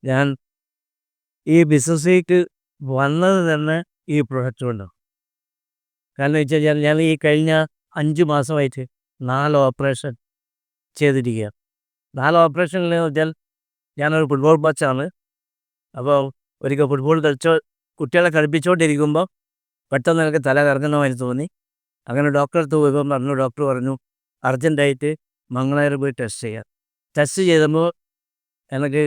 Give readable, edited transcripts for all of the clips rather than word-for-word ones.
ഞാൻ ഈ ബിസിനസ്സിലേക്ക് വന്നത് തന്നെ ഈ പ്രൊഡക്റ്റ് കൊണ്ടാണ്. കാരണം വെച്ച് കഴിഞ്ഞാൽ ഞാൻ ഈ കഴിഞ്ഞ 5 മാസമായിട്ട് 4 ഓപ്പറേഷൻ ചെയ്തിരിക്കുകയാണ്. 4 ഓപ്പറേഷനിലെന്ന് വെച്ചാൽ ഞാനൊരു ഫുട്ബോൾ കോച്ചാണ്. അപ്പോൾ ഒരിക്കൽ ഫുട്ബോൾ കുട്ടികളെ കളിപ്പിച്ചുകൊണ്ടിരിക്കുമ്പോൾ പെട്ടെന്ന് എനിക്ക് തല കറങ്ങുന്നതായിട്ട് തോന്നി. അങ്ങനെ ഡോക്ടറെ അടുത്ത് പോയപ്പോൾ ഡോക്ടർ പറഞ്ഞു അർജൻറ്റായിട്ട് മംഗളാപുരം പോയി ടെസ്റ്റ് ചെയ്യാം. ടെസ്റ്റ് ചെയ്തപ്പോൾ എനിക്ക്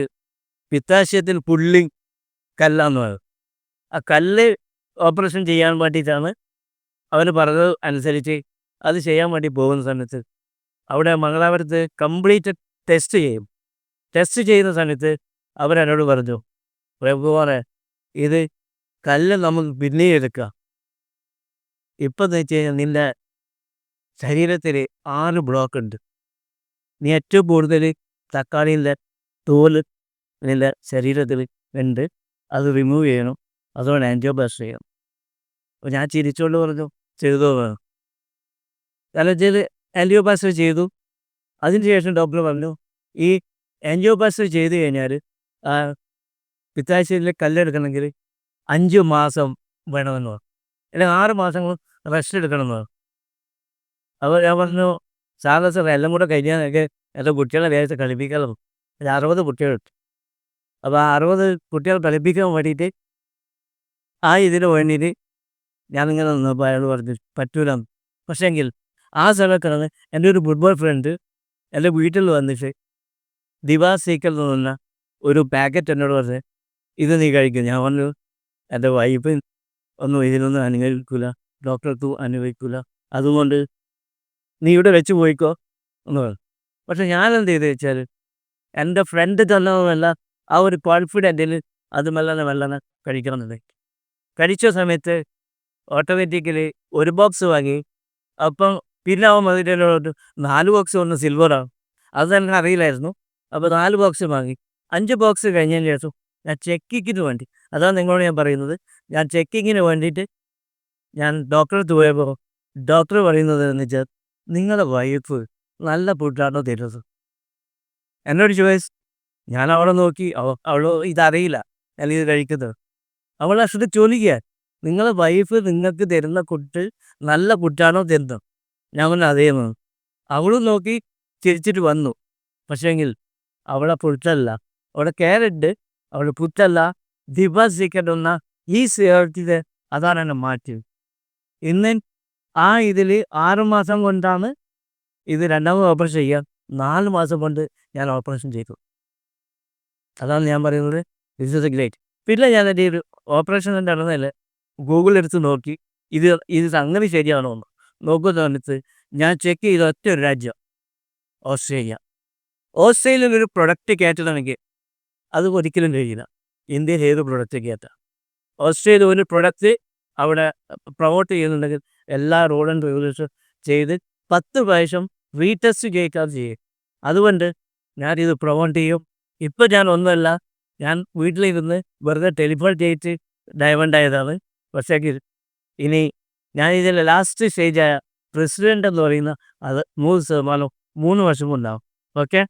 പിത്താശയത്തിൽ പുള്ളിങ് കല്ലാന്ന് പറഞ്ഞു. ആ കല്ല് ഓപ്പറേഷൻ ചെയ്യാൻ വേണ്ടിയിട്ടാണ് അവർ പറഞ്ഞത് അനുസരിച്ച് അത് ചെയ്യാൻ വേണ്ടി പോകുന്ന സമയത്ത് അവിടെ മംഗലാപുരത്ത് കംപ്ലീറ്റ് ടെസ്റ്റ് ചെയ്യും. ടെസ്റ്റ് ചെയ്യുന്ന സമയത്ത് അവരെന്നോട് പറഞ്ഞു, പ്രഭുവാനെ ഇത് കല്ല് നമുക്ക് പിന്നെയും എടുക്കാം. ഇപ്പം എന്ന് വെച്ച് കഴിഞ്ഞാൽ നിൻ്റെ ശരീരത്തിൽ 6 ബ്ലോക്ക് ഉണ്ട്. നീ ഏറ്റവും കൂടുതൽ തക്കാളിൻ്റെ തോല് നിൻ്റെ ശരീരത്തിൽ ഉണ്ട്. അത് റിമൂവ് ചെയ്യണം. അതുകൊണ്ട് ആൻജിയോപ്ലാസ്റ്റി ചെയ്യണം. അപ്പോൾ ഞാൻ ചിരിച്ചുകൊണ്ട് പറഞ്ഞു ചെയ്തോ വേണം. കാരണം വെച്ചാൽ ആൻജിയോപ്ലാസ്റ്റി ചെയ്തു. അതിന് ശേഷം ഡോക്ടർ പറഞ്ഞു ഈ ആൻജിയോപ്ലാസ്റ്റി ചെയ്ത് കഴിഞ്ഞാൽ പിത്താശയത്തിലെ കല്ലെടുക്കണമെങ്കിൽ 5 മാസം വേണമെന്ന് പറഞ്ഞു. അല്ലെങ്കിൽ 6 മാസങ്ങൾ റെസ്റ്റ് എടുക്കണമെന്ന് പറഞ്ഞു. അപ്പോൾ ഞാൻ പറഞ്ഞു സാർ എല്ലാം കൂടെ കഴിഞ്ഞാൽ എനിക്ക് എൻ്റെ കുട്ടികളെ വേഗത്തെ കളിപ്പിക്കാമല്ലോ. ഒരു 60 കുട്ടികളുണ്ട്. അപ്പോൾ ആ 60 കുട്ടികളെ കളിപ്പിക്കാൻ വേണ്ടിയിട്ട് ഇതിന് വേണ്ടിയിട്ട് ഞാനിങ്ങനെ നിന്നപ്പോൾ അയാൾ പറഞ്ഞു പറ്റൂലെന്ന്. പക്ഷേങ്കിൽ ആ സമയത്താണ് എൻ്റെ ഒരു ഫുട്ബോൾ ഫ്രണ്ട് എൻ്റെ വീട്ടിൽ വന്നിട്ട് ദിവാസീക്കൽ എന്ന് പറഞ്ഞ ഒരു പാക്കറ്റ് എന്നോട് പറഞ്ഞ് ഇത് നീ കഴിക്കും. ഞാൻ പറഞ്ഞു എൻ്റെ വൈഫ് ഒന്നും ഇതിനൊന്നും അനുവദിക്കില്ല, ഡോക്ടർക്ക് അനുവദിക്കില്ല, അതുകൊണ്ട് നീ ഇവിടെ വെച്ച് പോയിക്കോ എന്ന് പറഞ്ഞു. പക്ഷെ ഞാനെന്ത് ചെയ്തു വെച്ചാൽ എൻ്റെ ഫ്രണ്ട് തന്നതുമല്ല ആ ഒരു കോൺഫിഡൻറ്റിൽ അത് മെല്ലനെ കഴിക്കണമെന്നുണ്ട്. കഴിച്ച സമയത്ത് ഓട്ടോമാറ്റിക്കലി ഒരു ബോക്സ് വാങ്ങി. അപ്പം പിന്നെ അവൻ വന്നിട്ട് 4 ബോക്സ് ഒന്ന് സിൽവറാണ്. അത് എനിക്ക് അറിയില്ലായിരുന്നു. അപ്പോൾ 4 ബോക്സ് വാങ്ങി. 5 ബോക്സ് കഴിഞ്ഞതിന് ശേഷം ഞാൻ ചെക്കിങ്ങിന് വേണ്ടി, അതാണ് നിങ്ങളോട് ഞാൻ പറയുന്നത്, ഞാൻ ചെക്കിങ്ങിന് വേണ്ടിയിട്ട് ഞാൻ ഡോക്ടറെ അടുത്ത് പോയപ്പോൾ ഡോക്ടർ പറയുന്നത് എന്ന് വെച്ചാൽ നിങ്ങളുടെ വൈഫ് നല്ല ഫുഡാണോ തരുന്നത്. എന്നോട് ചോയ്സ് ഞാൻ അവളെ നോക്കി. അവൾ ഇതറിയില്ല ഞാനിത് കഴിക്കുന്നത്. അവൾ അഷ്ട ചോദിക്കുക നിങ്ങളുടെ വൈഫ് നിങ്ങൾക്ക് തരുന്ന ഫുഡ് നല്ല ഫുഡാണോ തരുന്നത്. ഞാൻ പറഞ്ഞു അതേന്ന്. അവളും നോക്കി ചിരിച്ചിട്ട് വന്നു. പക്ഷേങ്കിൽ അവളെ ഫുഡല്ല, അവളുടെ ക്യാരറ്റ്, അവളുടെ ഫുഡല്ല, ദിവാസിക്കുന്ന ഈ സേവത്തിൽ അതാണ് എന്നെ മാറ്റിയത്. ഇന്ന് ഇതിൽ 6 മാസം കൊണ്ടാണ് ഇത് രണ്ടാമത് ഓപ്പറേഷൻ ചെയ്യാൻ. 4 മാസം കൊണ്ട് ഞാൻ ഓപ്പറേഷൻ ചെയ്തു. അതാണ് ഞാൻ പറയുന്നത് ദിസ് ഇസ് എ ഗ്രേറ്റ്. പിന്നെ ഞാൻ എൻ്റെ ഒരു ഓപ്പറേഷൻ നടന്നതിൽ ഗൂഗിളെടുത്ത് നോക്കി ഇത് അങ്ങനെ ശരിയാണോ എന്ന് നോക്കുന്ന സമയത്ത് ഞാൻ ചെക്ക് ചെയ്ത ഒറ്റ ഒരു രാജ്യം ഓസ്ട്രേലിയ. ഓസ്ട്രേലിയയിൽ ഒരു പ്രൊഡക്റ്റ് കയറ്റണമെങ്കിൽ അത് ഒരിക്കലും കഴിയില്ല ഇന്ത്യയിൽ ഏത് പ്രൊഡക്റ്റ് കയറ്റാം. ഓസ്ട്രേലിയ ഒരു പ്രൊഡക്റ്റ് അവിടെ പ്രൊമോട്ട് ചെയ്യുന്നുണ്ടെങ്കിൽ എല്ലാ റൂൾ ആൻഡ് റെഗുലേഷൻ ചെയ്ത് 10 പ്രാവശ്യം റീടെസ്റ്റ് ചെയ്യിക്കാതെ ചെയ്യും. അതുകൊണ്ട് ഞാനിത് പ്രൊമോട്ട് ചെയ്യും. ഇപ്പം ഞാൻ ഒന്നുമല്ല, ഞാൻ വീട്ടിലിരുന്ന് വെറുതെ ടെലിഫോൺ ചെയ്തിട്ട് ഡയമണ്ട് ആയതാണ്. പക്ഷേ ഇനി ഞാൻ ഇതിൻ്റെ ലാസ്റ്റ് സ്റ്റേജായ പ്രസിഡൻ്റ് എന്ന് പറയുന്ന അത് 100% 3 വർഷം കൊണ്ടാവും. ഓക്കെ.